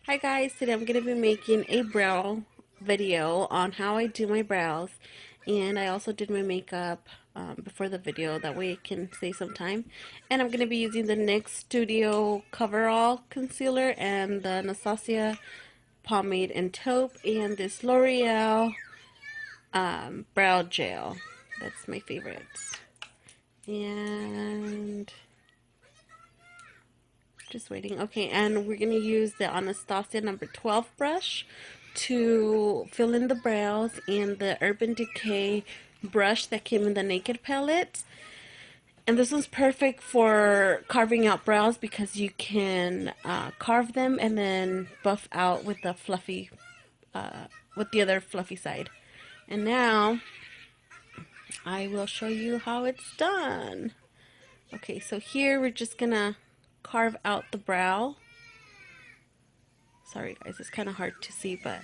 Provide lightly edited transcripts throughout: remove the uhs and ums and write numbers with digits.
Hi guys, today I'm going to be making a brow video on how I do my brows, and I also did my makeup before the video, that way it can save some time. And I'm going to be using the NYX Studio Coverall Concealer and the Anastasia Pomade and Taupe and this L'Oreal Brow Gel. That's my favorite. And just waiting. Okay, and we're going to use the Anastasia number 12 brush to fill in the brows, and the Urban Decay brush that came in the Naked palette. And this one's perfect for carving out brows because you can carve them and then buff out with the fluffy, with the other fluffy side. And now I will show you how it's done. Okay, so here we're just gonna carve out the brow. Sorry guys, it's kind of hard to see, but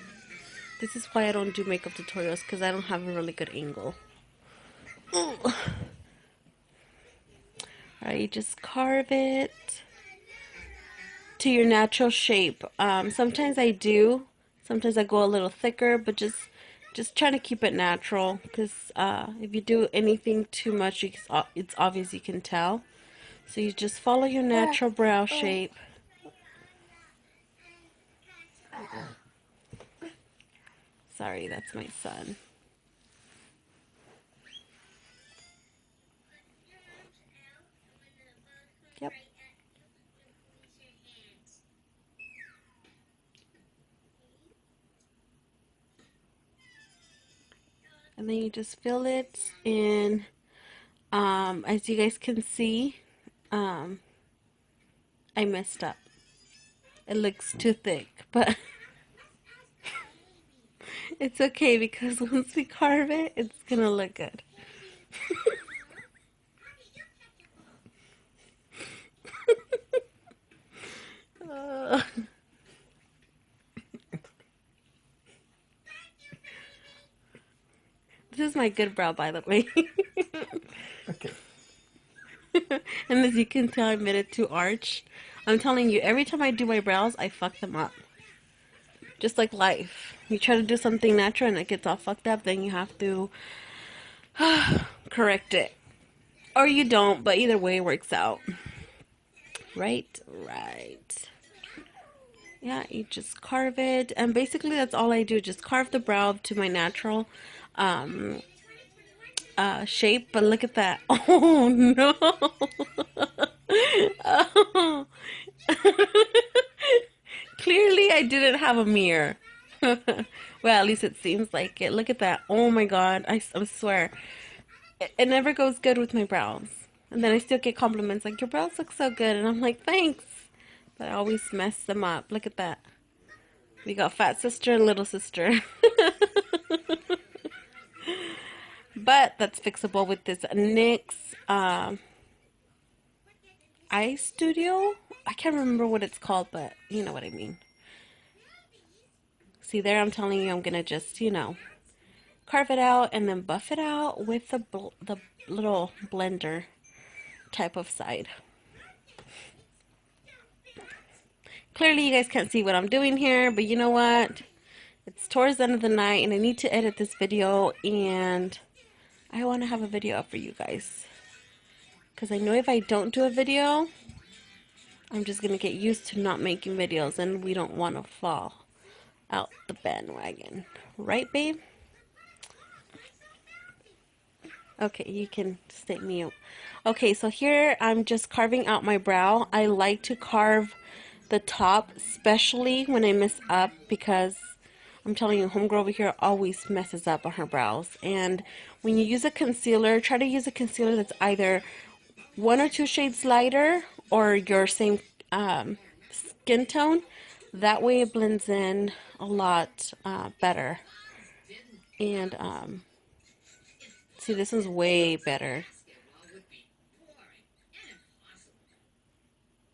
this is why I don't do makeup tutorials, because I don't have a really good angle. Alright, you just carve it to your natural shape. Sometimes I do. Sometimes I go a little thicker, but just trying to keep it natural, because if you do anything too much, it's obvious, you can tell. So you just follow your natural brow shape. Sorry, that's my son. Yep. And then you just fill it in. As you guys can see, I messed up. It looks too thick, but it's okay, because once we carve it, it's gonna look good. uh, this is my good brow, by the way. Okay. And as you can tell, I made it too arched. I'm telling you, every time I do my brows, I fuck them up. Just like life. You try to do something natural and it gets all fucked up, then you have to correct it. Or you don't, but either way it works out. Right? Right. Yeah, you just carve it. And basically that's all I do. Just carve the brow to my natural um, shape. But look at that. Oh, no. Oh. Clearly I didn't have a mirror. Well, at least it seems like it. Look at that. Oh my god. I swear. It never goes good with my brows. And then I still get compliments like, your brows look so good. And I'm like, thanks. But I always mess them up. Look at that. We got fat sister and little sister. But that's fixable with this NYX Eye Studio. I can't remember what it's called, but you know what I mean. See there, I'm telling you, I'm gonna just, carve it out and then buff it out with the little blender type of side. Clearly you guys can't see what I'm doing here, but you know what? It's towards the end of the night and I need to edit this video, and I want to have a video up for you guys. Because I know if I don't do a video, I'm just going to get used to not making videos, and we don't want to fall out the bandwagon. Right, babe? Okay, you can stay mute. Okay, so here I'm just carving out my brow. I like to carve the top, especially when I mess up, because I'm telling you, homegirl over here always messes up on her brows. And when you use a concealer, try to use a concealer that's either 1 or 2 shades lighter or your same skin tone. That way it blends in a lot better. And see, this is way better.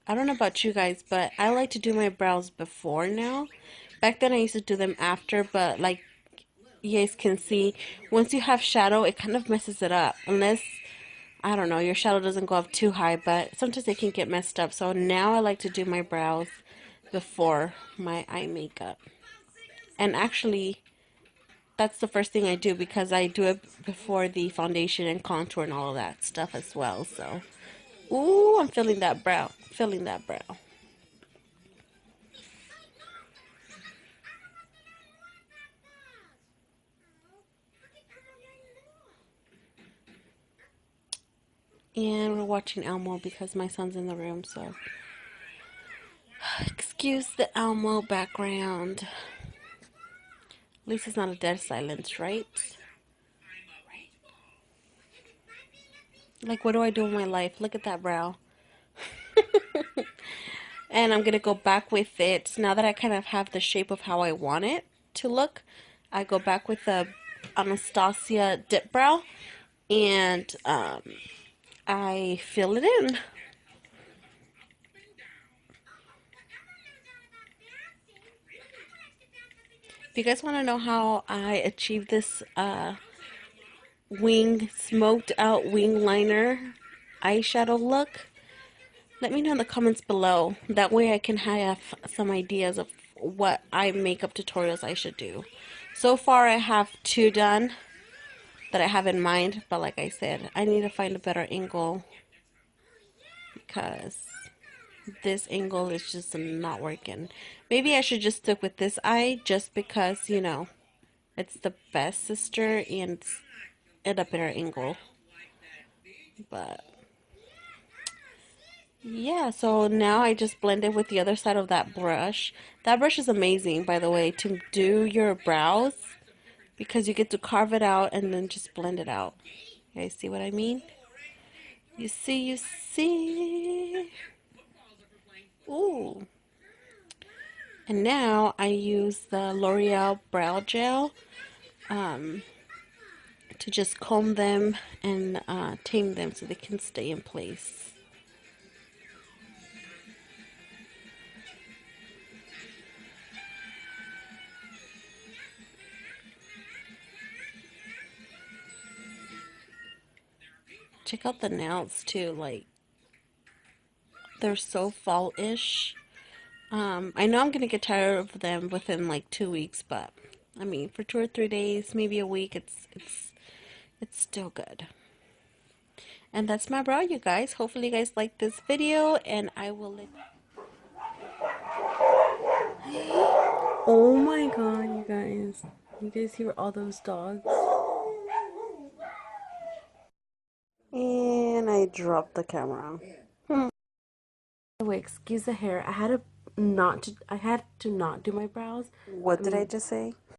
I don't know about you guys, but I like to do my brows before now. Back then I used to do them after, but like you guys can see, once you have shadow, it kind of messes it up. Unless, I don't know, your shadow doesn't go up too high, but sometimes it can get messed up. So now I like to do my brows before my eye makeup. And actually, that's the first thing I do because I do it before the foundation and contour and all of that stuff as well. So, ooh, I'm feeling that brow. Feeling that brow. And we're watching Elmo because my son's in the room, so excuse the Elmo background. At least it's not a dead silence, right? Like, what do I do with my life? Look at that brow. And I'm gonna go back with it. Now that I kind of have the shape of how I want it to look, I go back with the Anastasia dip brow and I fill it in. If you guys want to know how I achieved this wing, smoked out wing liner eyeshadow look, let me know in the comments below. That way I can have some ideas of what eye makeup tutorials I should do. So far I have 2 done that I have in mind, but like I said, I need to find a better angle because this angle is just not working. Maybe I should just stick with this eye just because, you know, it's the best sister and it's at a better angle. But yeah, so now I just blend it with the other side of that brush. That brush is amazing, by the way, to do your brows because you get to carve it out and then just blend it out. You guys see what I mean? You see, you see. Ooh. And now I use the L'Oreal Brow Gel um, to just comb them and tame them so they can stay in place. Check out the nails too, like they're so fall-ish. I know I'm gonna get tired of them within like 2 weeks, but I mean for 2 or 3 days, maybe a week, it's still good. And that's my brow, you guys. Hopefully you guys like this video, and I will let. Oh my god, you guys! You guys hear all those dogs? And I dropped the camera. Wait, excuse the hair. I had to not do my brows. What I did I mean, just say?